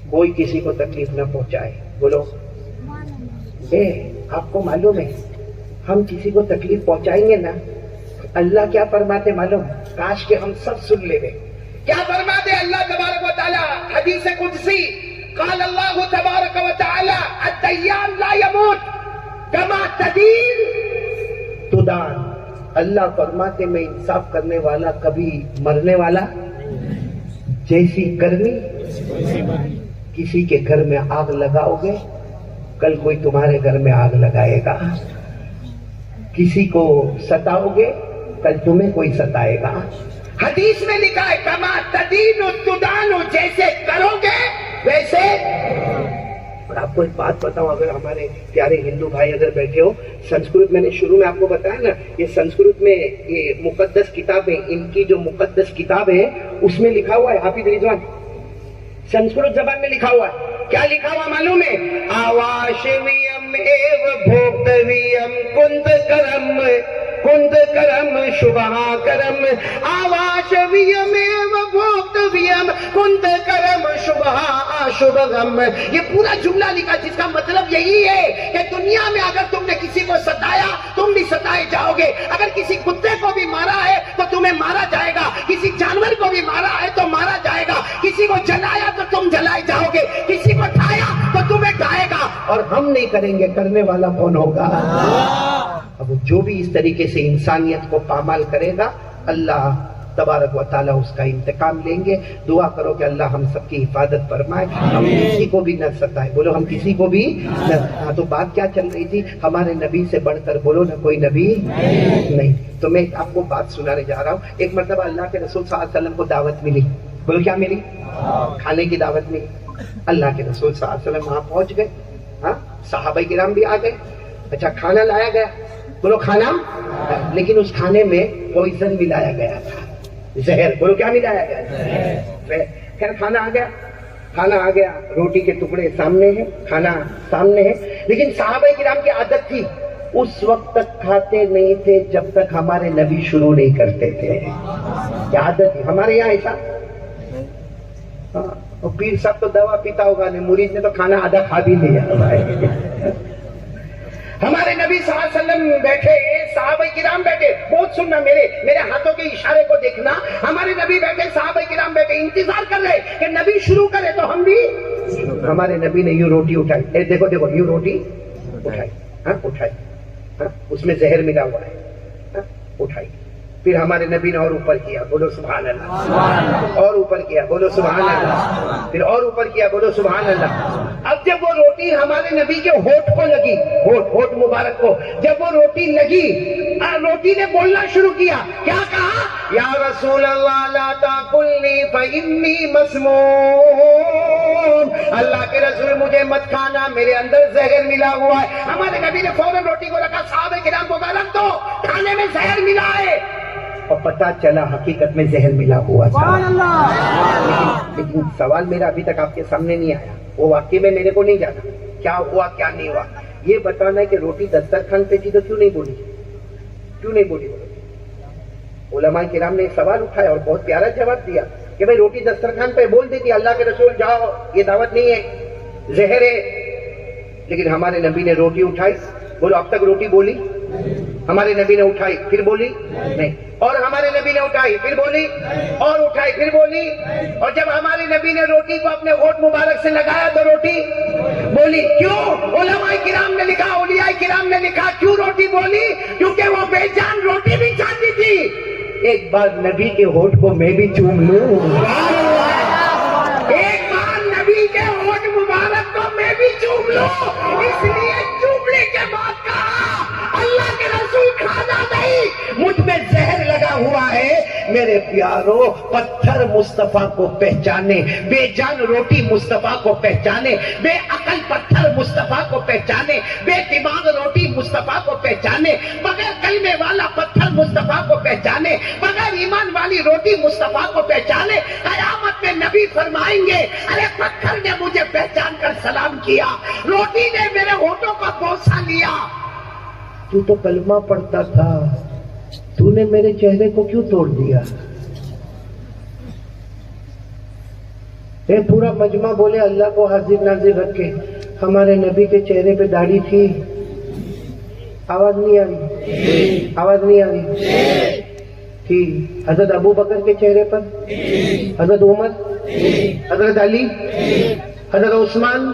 کوئی کسی کو تکلیف نہ پہنچائے. بولو آپ کو معلوم ہے ہم کسی کو تکلیف پہنچائیں گے نا اللہ کیا فرماتے معلوم؟ کاش کہ ہم سب سن لے. کیا فرماتے اللہ تبارک و تعالی حدیث قدسی؟ قال اللہ تبارک و تعالی الدیان لا يموت کما تدین تدان. اللہ فرماتے میں انصاف کرنے والا کبھی مرنے والا جیسی کرنی. کسی کے گھر میں آگ لگاؤ گے کل کوئی تمہارے گھر میں آگ لگائے گا. کسی کو ستاؤ گے کل تمہیں کوئی ستائے گا. حدیث میں لکھا ہے کما تدین تدان، جیسے کرو گے ویسے. اور آپ کو ایک بات بتاؤں، اگر ہمارے پیارے ہندو بھائی اگر بیٹھے ہو، سنسکرت میں نے شروع میں آپ کو بتایا نا، یہ سنسکرت میں یہ مقدس کتابیں، ان کی جو مقدس کتاب ہے اس میں لکھا ہوا ہے حافظ رضوان، سنسکرت زبان میں لکھا ہوا ہے. کیا لکھا ہوا معلوم ہے؟ آواشویم ایو بھوکتویم کنت کرم کنت کرم شبہا کرم. آواشویم ایو بھوکتویم کنت کرم شبہا شبہم. یہ پورا جملہ لکھا جس کا مطلب یہی ہے کہ دنیا میں اگر تم نے کسی کو ستایا تم بھی ستائے جاؤ گے. اگر کسی کتے کو بھی مارا ہے تو تمہیں مارا جائے گا. کسی جانور کو بھی مارا ہے تو مارا جائے گا. کسی کو جلایا تو تم جلائے جاؤ گے. کسی کو ڈھایا تو تمہیں ڈھائے گا. اور ہم نہیں کریں گے، کرنے والا کون ہوگا؟ اب جو بھی اس طریقے سے انسانیت کو پامال کرے گا اللہ تبارک و تعالیٰ اس کا انتقام لیں گے. دعا کرو کہ اللہ ہم سب کی حفاظت فرمائے، ہم کسی کو بھی نہ ستائے. بولو ہم کسی کو بھی نہ. تو بات کیا چل رہی تھی؟ ہمارے نبی سے بڑھ کر بولو نہ کوئی نبی نہیں. تو میں آپ کو بات سنانے جا رہا ہوں. ایک مرتبہ اللہ کے رسول صلی اللہ علیہ وسلم کو دعوت ملی. بولو کیا ملی؟ کھانے کی دعوت ملی. اللہ کے رسول صلی اللہ علیہ وسلم وہاں پہنچ گئے. ہاں صحابہ کرام بھی آ گئے. اچھا کھانا لایا گیا. بولو کھانا. لیکن اس کھانے میں پوائزن ملایا گیا تھا، زہر. بولو کیا ملایا گیا؟ خیر کھانا آ گیا. کھانا آ گیا، روٹی کے ٹکڑے سامنے ہیں، کھانا سامنے ہے. لیکن صحابہ کرام کی عادت تھی اس وقت تک کھاتے نہیں تھے جب تک ہمارے نبی شروع نہیں کرتے تھے. کیا عادت تھی ہمارے یہاں ایسا؟ ہاں. اور پیر صاحب تو دوا پیتا ہوگا نہیں، مرید نے تو کھانا آدھا کھا بھی لیا. ہمارے نبی صلی اللہ علیہ وسلم بیٹھے، صحابہ کرام بیٹھے. بہت سننا، میرے ہاتھوں کے اشارے کو دیکھنا. ہمارے نبی بیٹھے، صحابہ کرام بیٹھے، انتظار کر رہے کہ نبی شروع کرے تو ہم بھی. ہمارے نبی نے یوں روٹی اٹھائی. دیکھو دیکھو یوں روٹی اٹھائی. ہاں اٹھائی. ہاں اس میں زہر ملا ہوا ہے. ہاں اٹھائی. پھر ہمارے نبی نے اور اوپر کیا. بولو سبحان اللہ. اور اوپر کیا. بولو سبحان اللہ. پھر اور اوپر کیا. بولو سبحان اللہ. اب جب وہ روٹی ہمارے نبی کے ہونٹ کو لگی، ہونٹ مبارک کو جب وہ روٹی لگی، روٹی نے بولنا شروع کیا. کیا کہا؟ یا رسول اللہ لا تاکلنی فانی مسموم. اللہ کے رسول مجھے مت کھانا، میرے اندر زہر ملا ہوا ہے. ہمارے نبی نے فوراً روٹی کو رکھا. صحابہ کرام کو کہا رکھ دو، کھانے میں زہر ملا ہے. اور پتا چلا حقیقت میں زہر ملا ہوا تھا. لیکن سوال میرا ابھی تک آپ کے سامنے نہیں آیا. وہ واقعے میں میرے کو نہیں جانا کیا ہوا کیا نہیں ہوا. یہ بتانا ہے کہ روٹی دسترخوان پہ تھی تو کیوں نہیں بولی؟ کیوں نہیں بولی؟ علماء کرام نے سوال اٹھایا اور بہت پیارا جواب دیا کہ بھائی روٹی دسترخوان پہ بول دیتی اللہ کے رسول جاؤ یہ دعوت نہیں ہے، زہر ہے. لیکن ہمارے نبی نے روٹی اٹھائی. بولو اب تک روٹی بولی؟ ہمارے نبی نے اٹھائی پھر بولی نہیں. اور ہمارے نبی نے اٹھائی پھر بولی، اور اٹھائی پھر بولی. اور جب ہمارے نبی نے روٹی کو اپنے ہونٹ مبارک سے لگایا تو روٹی بولی. کیوں؟ علماء کرام نے لکھا، اولیاء کرام نے لکھا کیوں روٹی بولی؟ کیونکہ وہ بے جان روٹی بھی چاہتی تھی ایک بار نبی کے ہونٹ کو میں بھی چوم لوں. ایک بار نبی کے ہونٹ مبارک کو میں بھی چوم لوں. اس لیے چومنے کے بعد کہا اللہ کے رسول کھانا نہیں، مجھ میں زہر لگا ہوا ہے. میرے پیارو پتھر مصطفیٰ کو پہچانے، بے جان روٹی مصطفیٰ کو پہچانے، بے عقل پتھر مصطفیٰ کو پہچانے، بے دماغ روٹی مصطفیٰ کو پہچانے، بغیر کلمے والا پتھر مصطفیٰ کو پہچانے، بغیر ایمان والی روٹی مصطفیٰ کو پہچانے. قیامت میں نبی فرمائیں گے ارے پتھر نے مجھے پہچان کر سلام کیا، روٹی نے میرے ہونٹوں کا بوسہ لیا. تو تو کلمہ پڑھتا تھا، تو نے میرے چہرے کو کیوں توڑ دیا؟ پورا مجمع بولے اللہ کو حاضر ناظر رکھ کے ہمارے نبی کے چہرے پہ داڑھی تھی. آواز نہیں آ رہی؟ آواز نہیں آ رہی؟ تھی. حضرت ابو بکر کے چہرے پر، حضرت عمر، حضرت علی، حضرت عثمان.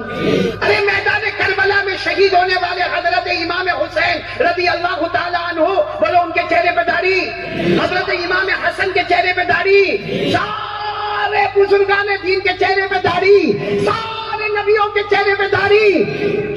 ارے میدان کربلا میں شہید ہونے والے حضرت امام حسین رضی اللہ تعالیٰ عنہ، بولو ان کے چہرے پہ داڑھی. حضرت امام حسن کے چہرے پہ داڑھی. سارے بزرگان دین کے چہرے پہ داڑھی. سارے نبیوں کے چہرے پہ داڑھی.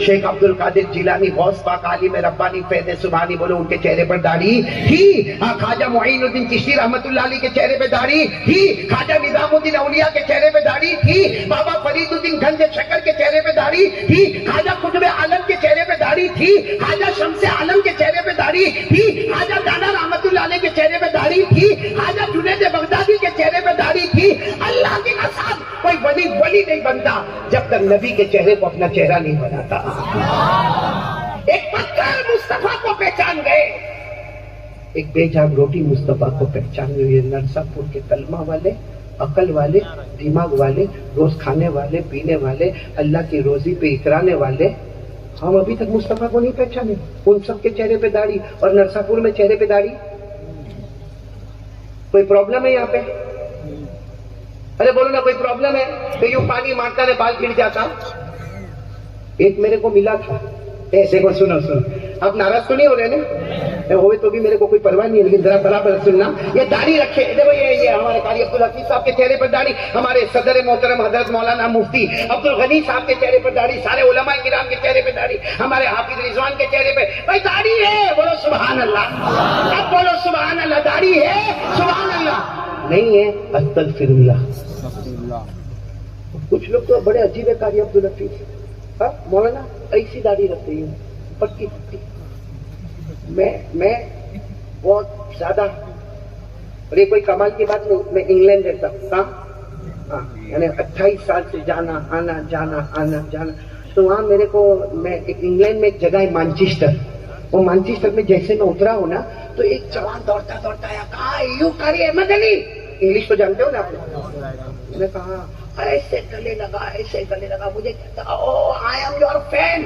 شیخ عبد القادر جیلانی، غوث پاک، عالم ربانی، فیض سبحانی، بولو ان کے چہرے پر داڑھی تھی. خواجہ معین الدین چشتی رحمت اللہ علیہ کے چہرے پہ داڑھی تھی. خواجہ نظام الدین اولیاء کے چہرے پہ داڑھی تھی. بابا فرید الدین گنج شکر کے چہرے پہ داڑھی تھی. خواجہ قطب عالم کے چہرے پہ داڑھی تھی. خواجہ شمس عالم کے چہرے پہ داڑھی تھی. خواجہ دانا رحمت اللہ علیہ کے چہرے پہ داڑھی تھی. خواجہ جنید بغدادی کے چہرے پہ داڑھی تھی. اللہ کی قسم کوئی ولی نہیں بنتا جب تک نبی کے چہرے کو اپنا چہرہ نہیں بناتا. ایک پتھر مصطفیٰ کو پہچان گئے، ایک بے جان روٹی مصطفیٰ کو پہچان گئے. نرسا پور کے کلمہ والے، عقل والے، دماغ والے، روز کھانے والے، پینے والے، اللہ کی روزی پہ اترانے والے، ہم ابھی تک مصطفیٰ کو نہیں پہچانے. ان سب کے چہرے پہ داڑھی اور نرسا پور میں چہرے پہ داڑھی. کوئی پرابلم ہے یہاں پہ؟ ارے بولو نا، کوئی پرابلم ہے؟ تو یوں پانی مارتا نے بال گر جاتا. ایک میرے کو ملا تھا، ایسے کو سنو آپ ناراض تو نہیں ہو رہے نا؟ ہوئے تو بھی میرے کو کوئی پرواہ نہیں ہے، لیکن ذرا برابر سننا. یہ داڑھی رکھے، دیکھو یہ ہمارے قاری عبدالحفیظ صاحب کے چہرے پر داڑھی، ہمارے صدر محترم حضرت مولانا مفتی عبدالغنی صاحب کے چہرے پر داڑھی، سارے علماء کرام کے چہرے پہ داڑھی، ہمارے حافظ رضوان کے چہرے پہ بھائی داڑھی ہے. بولو سبحان اللہ. اب بولو سبحان اللہ. داڑھی ہے، سبحان اللہ. نہیں ہے، استغفر اللہ. کچھ لوگ تو بڑے عجیب ہے. قاری عبدالحفیظ مولانا ایسی داڑھی رکھتے ہیں، پٹی پٹی. میں بہت زیادہ، اور یہ کوئی کمال کی بات نہیں، میں انگلینڈ رہتا ہوں، یعنی 28 سال سے جانا آنا. تو وہاں میرے کو، میں ایک انگلینڈ میں ایک جگہ ہے مانچسٹر، وہ مانچسٹر میں جیسے میں اترا ہوں نا تو ایک جوان دوڑتا آیا، کہا یوں قاری احمد علی، انگلش تو جانتے ہو نا آپ. میں نے کہا ایسے گلے لگا، مجھے کہتا او آئی ایم یور فین.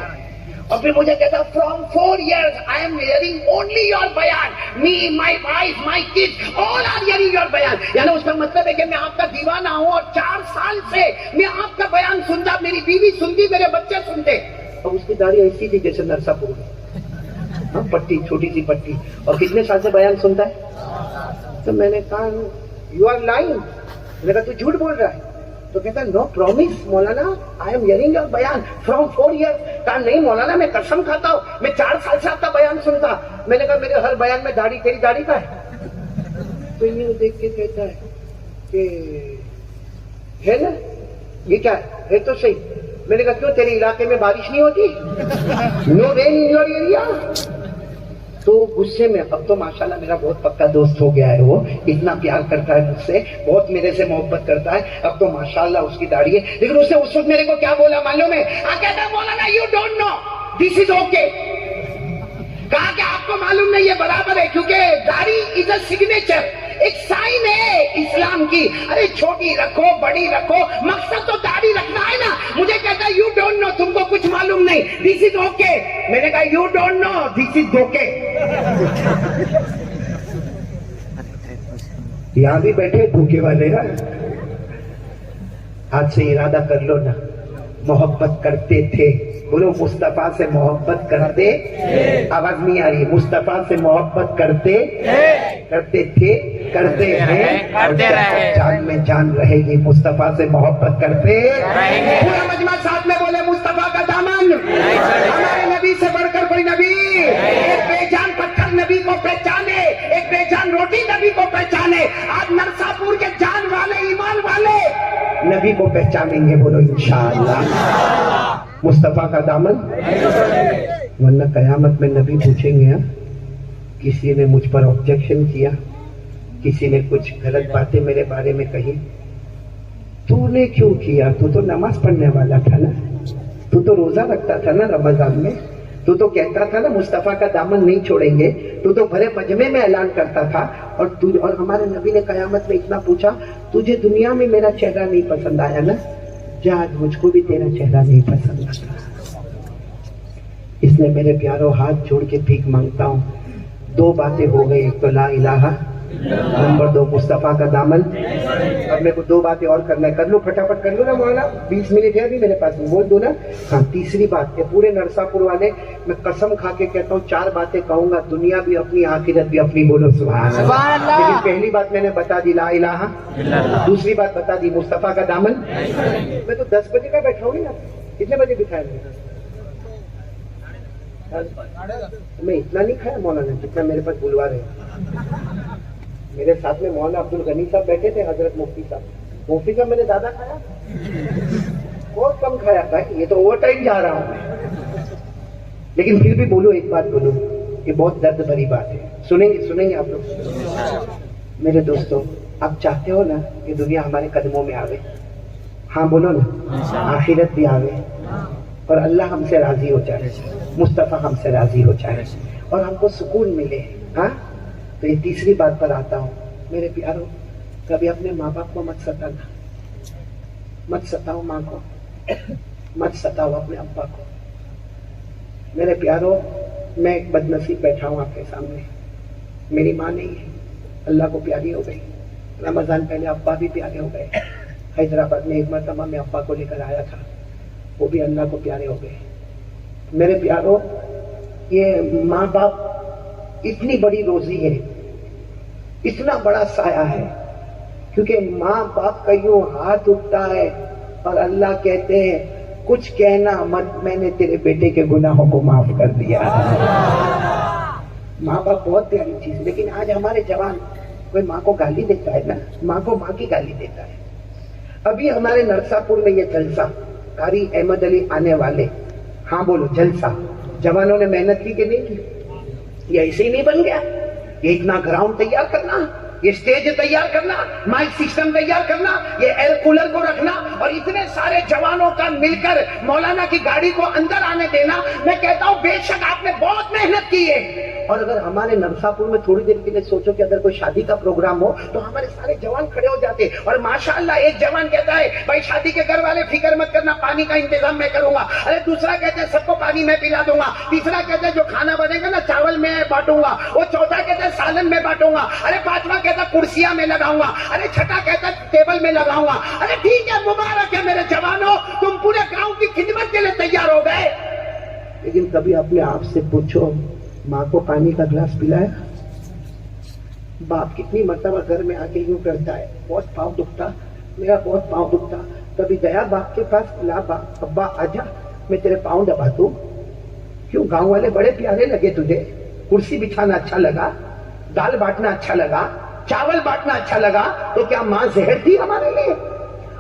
اور پھر مجھے کہتا from 4 years I am hearing only your بیان. Me, my wife, my kids, all are hearing your بیان. یعنی اس کا مطلب ہے کہ میں آپ کا دیوانہ ہوں اور 4 سال سے میں آپ کا بیان سنتا، میری بیوی سنتی، میرے بچے سنتے. اور اس کی داڑھی ایسی تھی جیسے نرسا پور میں، پٹی، چھوٹی سی پٹی. اور کتنے سال سے بیان سنتا ہے؟ تو میں نے کہا یو آر لائنگ. میں نے کہا تو جھوٹ بول رہا ہے. تو کہتا نو promise Maulana I am hearing your بیان فرام 4 years. کہا نہیں مولانا میں قسم کھاتا ہوں میں 4 سال سے آپ کا بیان سنتا. میں نے کہا میرے ہر بیان میں داڑھی، تیری داڑھی کا ہے؟ تو یہ دیکھ کے کہتا ہے کہ ہے نا، یہ کیا ہے تو صحیح. میں نے کہا کیوں تیرے علاقے میں بارش نہیں ہوتی؟ نو رین ان یور ایریا. تو غصے میں، اب تو ماشاءاللہ میرا بہت پکا دوست ہو گیا ہے، وہ اتنا پیار کرتا ہے مجھ سے، بہت میرے سے محبت کرتا ہے. اب تو ماشاءاللہ اس کی داڑھی ہے. لیکن اس نے اس وقت میرے کو کیا بولا معلوم ہے؟ کہتا ہے مولانا you don't know this is okay. کہا کہ آپ کو معلوم نہیں، یہ برابر ہے، کیونکہ داڑھی از اے سگنیچر، ایک سائن ہے اسلام کی. ارے چھوٹی رکھو بڑی رکھو، مقصد تو داڑھی رکھنا ہے نا. مجھے کہتا ہے یو ڈونٹ نو، تم کو کچھ معلوم نہیں، دس از اوکے. میں نے کہا you don't know this is okay. یہاں بھی بیٹھے دھوکے والے نا. آج سے ارادہ کر لو نا، محبت کرتے تھے، بولو مصطفیٰ سے محبت کرتے. آواز نہیں آ رہی. مصطفیٰ سے محبت کرتے تھے، کرتے ہیں، جان میں جان رہے گی. مصطفیٰ سے محبت کرتے پورا مجمع ساتھ میں بولے مصطفیٰ کا دامن. ہمارے نبی سے بڑھ کر کوئی نبی. ایک بے جان پتھر نبی کو پہچانے، ایک بے جان روٹی نبی کو پہچانے. آج نرسا پور کے جان والے، ایمان والے نبی کو پہچانیں گے. بولو انشاءاللہ. مصطفیٰ کا دامن. ورنہ قیامت میں نبی پوچھیں گے کسی نے مجھ پر آبجیکشن کیا، کسی نے کچھ غلط باتیں میرے بارے میں کہی، تو نے کیوں کیا؟ تو تو نماز پڑھنے والا تھا نا، تو تو روزہ رکھتا تھا نا رمضان میں، تو تو کہتا تھا نا مصطفیٰ کا دامن نہیں چھوڑیں گے، تو تو بھرے مجمع میں اعلان کرتا تھا. اور ہمارے نبی نے قیامت میں اتنا پوچھا تجھے دنیا میں میرا چہرہ نہیں پسند آیا نا، جا آج مجھ کو بھی تیرا چہرہ نہیں پسند آتا. اس لیے میرے پیاروں ہاتھ جوڑ کے بھیک مانگتا ہوں. 2 باتیں ہو گئی. ایک تو لا الہ، نمبر 2 مصطفیٰ کا دامن. اب میرے کو 2 باتیں اور کرنا ہے. کر لوں پھٹافٹ کر لوں نا مولانا، 20 منٹ ہے ابھی میرے پاس، بول دوں نا. ہاں تیسری بات ہے، پورے نرسا پور والے میں قسم کھا کے کہتا ہوں 4 باتیں کہوں گا، دنیا بھی اپنی آخرت بھی اپنی. بولو سبحان اللہ. لیکن پہلی بات میں نے بتا دی لا الہ، دوسری بات بتا دی مصطفیٰ کا دامن. میں تو 10 بجے کا بیٹھا ہوں نا. کتنے بجے بٹھایا میں اتنا نہیں کھایا مولانا جتنا میرے پاس بلوا رہے. میرے ساتھ میں مولانا عبد الغنی صاحب بیٹھے تھے، حضرت مفتی صاحب. مفتی صاحب میں نے زیادہ کھایا، بہت کم کھایا بھائی. یہ تو اوور ٹائم جا رہا ہوں میں. لیکن پھر بھی بولو، ایک بات بولو، یہ بہت درد بھری بات ہے. سنیں گے آپ لوگ. میرے دوستوں، آپ چاہتے ہو نا کہ دنیا ہمارے قدموں میں آوے؟ ہاں بولو نا. آخرت بھی آوے اور اللہ ہم سے راضی ہو جائے، مصطفیٰ ہم سے راضی ہو جائے اور ہم کو سکون ملے. ہاں تو یہ تیسری بات پر آتا ہوں. میرے پیاروں، کبھی اپنے ماں باپ کو مت ستانا، مت ستاؤ ماں کو، مت ستاؤ اپنے ابا کو. میرے پیاروں، میں ایک بد نصیب بیٹھا ہوں آپ کے سامنے. میری ماں نہیں ہے، اللہ کو پیاری ہو گئی. رمضان پہلے ابا بھی پیارے ہو گئے. حیدرآباد میں ایک مرتبہ میں ابا کو لے کر آیا تھا، وہ بھی اللہ کو پیارے ہو گئے. میرے پیاروں، یہ ماں باپ اتنی بڑی روزی ہے، اتنا بڑا سایہ ہے، کیونکہ ماں باپ کا یوں ہاتھ اٹھتا ہے اور اللہ کہتے ہیں کچھ کہنا مت، میں نے تیرے بیٹے کے گناہوں کو معاف کر دیا. ماں باپ بہت پیاری چیز. لیکن آج ہمارے جوان کوئی ماں کو گالی دیتا ہے نا، ماں کو ماں کی گالی دیتا ہے. ابھی ہمارے نرسا پور میں یہ جلسہ، قاری احمد علی آنے والے. ہاں بولو جلسہ. جوانوں نے محنت کی کہ نہیں کی؟ یہ ایسے ہی نہیں بن گیا. یہ اتنا گراؤنڈ تیار کرنا، یہ اسٹیج تیار کرنا، مائک سسٹم تیار کرنا، یہ ایئر کولر کو رکھنا اور اتنے سارے جوانوں کا مل کر مولانا کی گاڑی کو اندر آنے دینا. میں کہتا ہوں بے شک آپ نے بہت محنت کی ہے. اور اگر ہمارے نرسا پور میں تھوڑی دیر کے لیے سوچو کہ اگر کوئی شادی کا پروگرام ہو تو ہمارے سارے جوان کھڑے ہو جاتے. اور ماشاءاللہ ایک جوان کہتا ہے بھائی شادی کے گھر والے فکر مت کرنا، پانی کا انتظام میں کروں گا. ارے دوسرا کہتے ہیں سب کو پانی میں پلا دوں گا. تیسرا کہتے ہیں جو کھانا بنے گا نا چاول میں بانٹوں گا. وہ چوتھا کہتے ہیں سالن میں بانٹوں گا. ارے پانچواں کہتا کرسیاں میں لگاؤں گا. ارے چھٹا کہتا ٹیبل میں لگاؤں گا. ارے ٹھیک ہے، مبارک ہے میرے جوانوں، تم پورے گاؤں کی خدمت کے لیے تیار ہو گئے. لیکن کبھی اپنے آپ سے پوچھو، ماں کو پانی کا گلاس پلایا؟ باپ کتنی مرتبہ گھر میں آ کے یوں کرتا ہے، بہت پاؤں دکھتا، میرا بہت پاؤں دکھتا. کبھی گیا باپ کے پاس، لا ابا آجا میں تیرے پاؤں دبا دوں. کیوں؟ گاؤں والے بڑے پیارے لگے تجھے؟ کرسی بچھانا اچھا لگا، دال بانٹنا اچھا لگا، چاول بانٹنا اچھا لگا، تو کیا ماں زہر تھی ہمارے لیے؟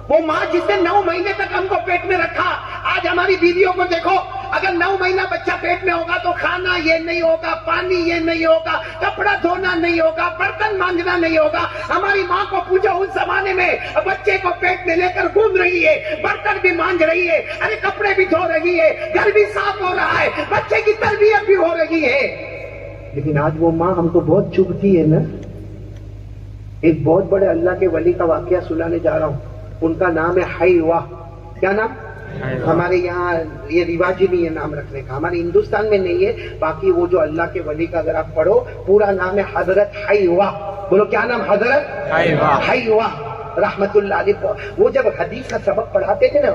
وہ ماں جس نے 9 مہینے تک ہم کو پیٹ میں رکھا. آج ہماری بیویوں کو دیکھو، اگر 9 مہینہ بچہ پیٹ میں ہوگا تو کھانا یہ نہیں ہوگا، پانی یہ نہیں ہوگا، کپڑا دھونا نہیں ہوگا، برتن مانجنا نہیں ہوگا. ہماری ماں کو پوچھو، اس زمانے میں بچے کو پیٹ میں لے کر گھوم رہی ہے، برتن بھی مانج رہی ہے، ارے کپڑے بھی دھو رہی ہے، گھر بھی صاف ہو رہا ہے، بچے کی تربیت بھی ہو رہی ہے. لیکن آج وہ ماں ہم کو بہت چبھتی ہے نا. ایک بہت بڑے اللہ کے ولی کا واقعہ سنانے جا رہا ہوں. ان کا نام ہے حیوہ. کیا نام؟ ہمارے یہاں یہ رواج ہی نہیں ہے نام رکھنے کا، ہمارے ہندوستان میں نہیں ہے. باقی وہ جو اللہ کے ولی کا اگر آپ پڑھو، پورا نام ہے حضرت حیوہ. بولو کیا نام؟ حضرت حیوہ رحمت اللہ علیہ. وہ جب حدیث کا سبق پڑھاتے تھے نا،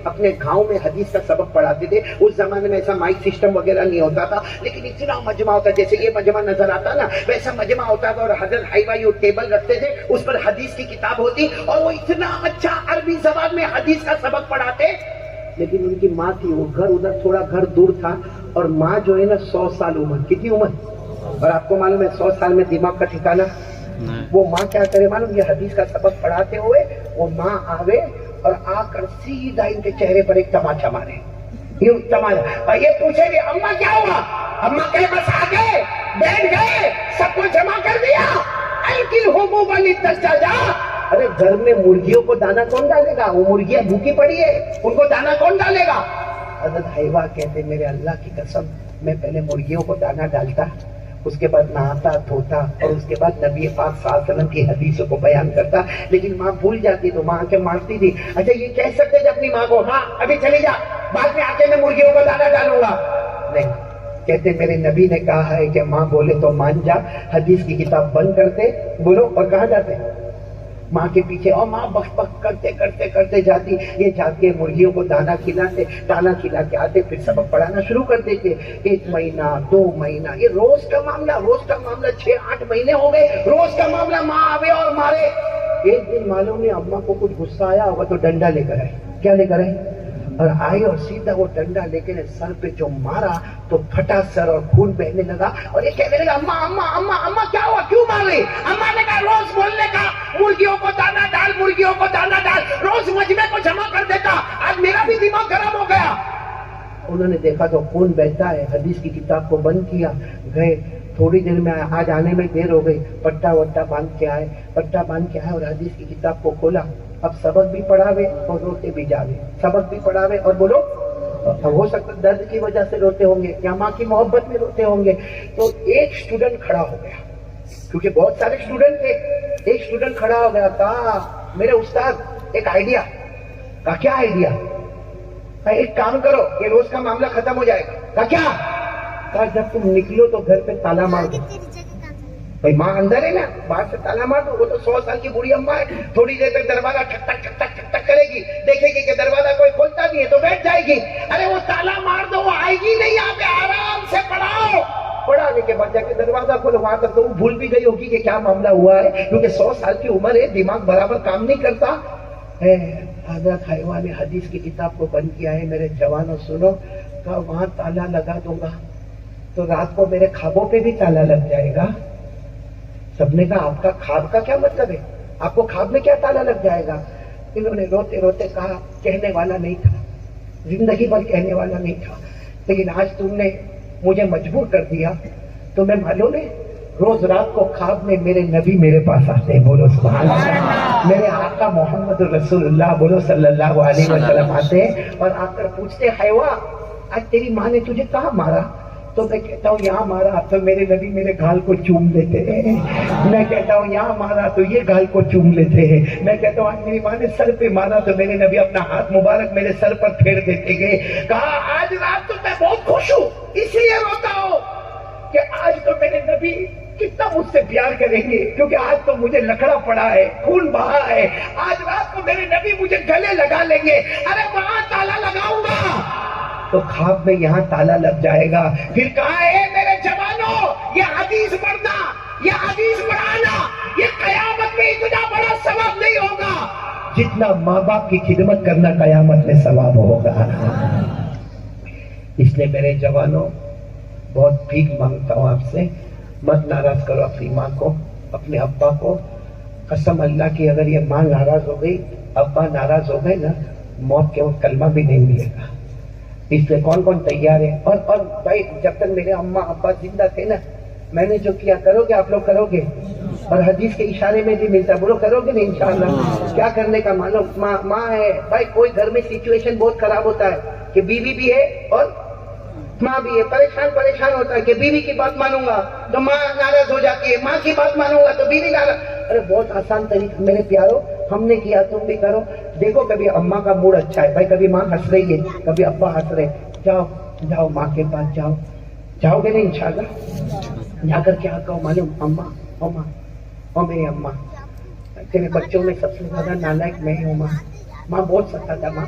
اپنے گاؤں میں حدیث کا سبق پڑھاتے تھے. اس زمانے میں ایسا مائک سسٹم وغیرہ نہیں ہوتا تھا، لیکن اتنا مجمع ہوتا، جیسے یہ مجمع نظر آتا نا ویسا مجمع ہوتا تھا. اور حضرت حیوہ یہ ٹیبل رکھتے تھے، اس پر حدیث کی کتاب ہوتی اور وہ اتنا اچھا عربی زبان میں حدیث کا سبق پڑھاتے. لیکن ان کی ماں تھی، وہ گھر ادھر تھوڑا گھر دور تھا، اور ماں جو ہے نا 100 سال عمر. کتنی عمر؟ اور آپ کو معلوم ہے 100 سال میں دماغ کا ٹھکانا. وہ ماں کیا کرے معلوم؟ یہ حدیث کا سبق پڑھاتے ہوئے وہ ماں آوے اور آ کر سیدھا ان کے چہرے پر ایک تماچا مارے. یوں تماچا. اور یہ پوچھے گے اماں کیا ہوا؟ اماں کہے بس آ گئے، بیٹھ گئے، سب کو جمع کر دیا. ارے گھر میں مرغیوں کو دانا کون ڈالے گا؟ وہ مرغیاں بھوکی پڑی ہے، ان کو دانا کون ڈالے گا؟ حضرت حیوہ کہتے میرے اللہ کی قسم، میں پہلے مرغیوں کو دانا ڈالتا اس کے بعد نہاتا دھوتا اور اس کے بعد نبی پاک صلی اللہ علیہ وسلم کی حدیثوں کو بیان کرتا. لیکن ماں بھول جاتی تو ماں کے مارتی تھی. اچھا یہ کہہ سکتے تھے اپنی ماں کو ماں ابھی چلی جا, بعد میں آ کے میں مرغیوں کو دانا ڈالوں گا؟ نہیں, کہتے میرے نبی نے کہا ہے کہ ماں بولے تو مان جا. حدیث کی کتاب بند کرتے بولو اور کہاں جاتے ماں کے پیچھے, اور ماں بک بک کرتے کرتے کرتے جاتی. یہ جا کے مرغیوں کو دانا کھلاتے, دانا کھلا کے آتے, پھر سبق پڑھانا شروع کر دیتے. 1 مہینہ 2 مہینہ, یہ روز کا معاملہ 6-8 مہینے ہو گئے. روز کا معاملہ, ماں آوے اور مارے. ایک دن معلوم ہے اماں کو کچھ غصہ آیا ہوگا تو ڈنڈا لے کر آئے. کیا لے کر آئے؟ اور آئے اور سیدھا وہ ڈنڈا لے کے سر پہ جو مارا تو پھٹا سر اور خون بہنے لگا. اور یہ کہنے لگا اماں اماں اماں اماں کیا ہوا, کیوں مار رہی؟ اماں نے کہا روز بولنے کا مرغیوں کو دانا ڈال, مرغیوں کو دانا ڈال, روز مجمع کو جمع کر دیتا, آج میرا بھی دماغ گرم ہو گیا. انہوں نے دیکھا تو خون بہتا ہے, حدیث کی کتاب کو بند کیا, گئے. تھوڑی دیر میں آج آنے میں دیر ہو گئی, پٹا وٹا باندھ کے آئے, پٹا باندھ کے آئے اور حدیث کی کتاب کو کھولا. اب سبق بھی پڑھاوے اور روتے بھی جاوے, سبق بھی پڑھاوے اور بولو. ہو سکتا درد کی وجہ سے روتے ہوں گے یا ماں کی محبت میں روتے ہوں گے. تو ایک اسٹوڈنٹ کھڑا ہو گیا, کیونکہ بہت سارے اسٹوڈنٹ تھے. ایک اسٹوڈنٹ کھڑا ہو گیا, کہا میرے استاد ایک آئیڈیا. کہا کیا آئیڈیا؟ کہا ایک کام کرو, یہ روز کا معاملہ ختم ہو جائے گا. کہا کیا؟ کہا جب تم نکلو تو گھر پہ تالا مار دو. بھائی ماں اندر ہے نا, باہر سے تالا مار دو. وہ تو 100 سال کی بوڑھی اماں ہے, تھوڑی دیر تک دروازہ ٹھک ٹک ٹھک ٹک ٹھک ٹک کرے گی, دیکھے گی کہ دروازہ کوئی کھولتا نہیں ہے تو بیٹھ جائے گی. ارے وہ تالا مار دو, وہ آئے گی نہیں, یہاں پہ آرام سے پڑھاؤ. پڑھانے کے بعد جا کے دروازہ کھولو, وہاں تک تو وہ بھول بھی گئی ہوگی کہ کیا معاملہ ہوا ہے, کیونکہ 100 سال کی عمر ہے, دماغ برابر کام نہیں کرتا. حضرت حیوہ نے حدیث کی کتاب کو بند کیا ہے, میرے جوانوں سنو. کہا وہاں تالا لگا دوں گا تو رات کو میرے خوابوں پہ بھی تالا لگ جائے گا. سب نے کہا آپ کا خواب کا کیا مطلب ہے, آپ کو خواب میں کیا تالا لگ جائے گا؟ انہوں نے روتے روتے کہا کہنے والا نہیں تھا, زندگی بھر کہنے والا نہیں تھا, لیکن آج تم نے مجھے مجبور کر دیا. تمہیں معلوم ہے روز رات کو خواب میں میرے نبی میرے پاس آتے, بولو سبحان اللہ, میرے آقا محمد رسول اللہ بولو صلی اللہ علیہ وسلم آتے اور آ کر پوچھتے حیوہ آج تیری ماں نے تجھے کہاں مارا؟ تو میں کہتا ہوں یہاں مارا تو میرے نبی میرے گال کو چوم لیتے ہیں. میں کہتا ہوں یہاں مارا تو یہ گال کو چوم لیتے ہیں. میں کہتا ہوں آج میری ماں نے سر پہ مارا تو میرے نبی اپنا ہاتھ مبارک میرے سر پر پھیر دیتے گئے. کہا آج رات تو میں بہت خوش ہوں, اس لیے روتا ہوں کہ آج تو میرے نبی کتنا مجھ سے پیار کریں گے, کیونکہ آج تو مجھے لکڑا پڑا ہے, خون بہا ہے. آج رات کو میرے نبی مجھے گلے لگا لیں گے. ارے وہاں تالا لگاؤں گا تو خواب میں یہاں تالا لگ جائے گا. پھر کہا ہے میرے جوانوں, یہ حدیث پڑھنا, یہ حدیث پڑھانا, یہ قیامت میں اتنا بڑا ثواب نہیں ہوگا جتنا ماں باپ کی خدمت کرنا قیامت میں ثواب ہوگا. اس لیے میرے جوانوں بہت بھیک مانگتا ہوں آپ سے, مت ناراض کرو اپنی ماں کو, اپنے ابا کو. قسم اللہ کی اگر یہ ماں ناراض ہو گئی, ابا ناراض ہو گئے نا, موت کے وقت کلمہ بھی نہیں ملے گا. اس لیے کون کون تیار ہے؟ اور بھائی جب تک میرے اماں ابا زندہ تھے نا, میں نے جو کیا کرو گے آپ لوگ کرو گے, اور حدیث کے اشارے میں بھی ملتا, بولو کرو گے نہیں انشاءاللہ. کیا کرنے کا معلوم, ماں ہے بھائی. کوئی گھر میں سچویشن بہت خراب ہوتا ہے کہ بیوی بھی ہے اور ماں بھی ہے, پریشان ہوتا ہے کہ بیوی کی بات مانوں گا تو ماں ناراض ہو جاتی ہے, ماں کی بات مانوں گا تو بیوی ناراض. ارے بہت آسان طریقہ میرے پیارو, ہم نے کیا تم بھی کرو. دیکھو کبھی اماں کا موڈ اچھا ہے بھائی, کبھی ماں ہنس رہی ہے, کبھی ابا ہنس رہے, جاؤ جاؤ ماں کے پاس جاؤ. جاؤ گے نہیں انشاءاللہ؟ جا کر کیا کہو معلوم, اماں او ماں او میری اماں, تیرے بچوں میں سب سے زیادہ نالائق میں ہوں ماں. ماں بہت ستا تھا,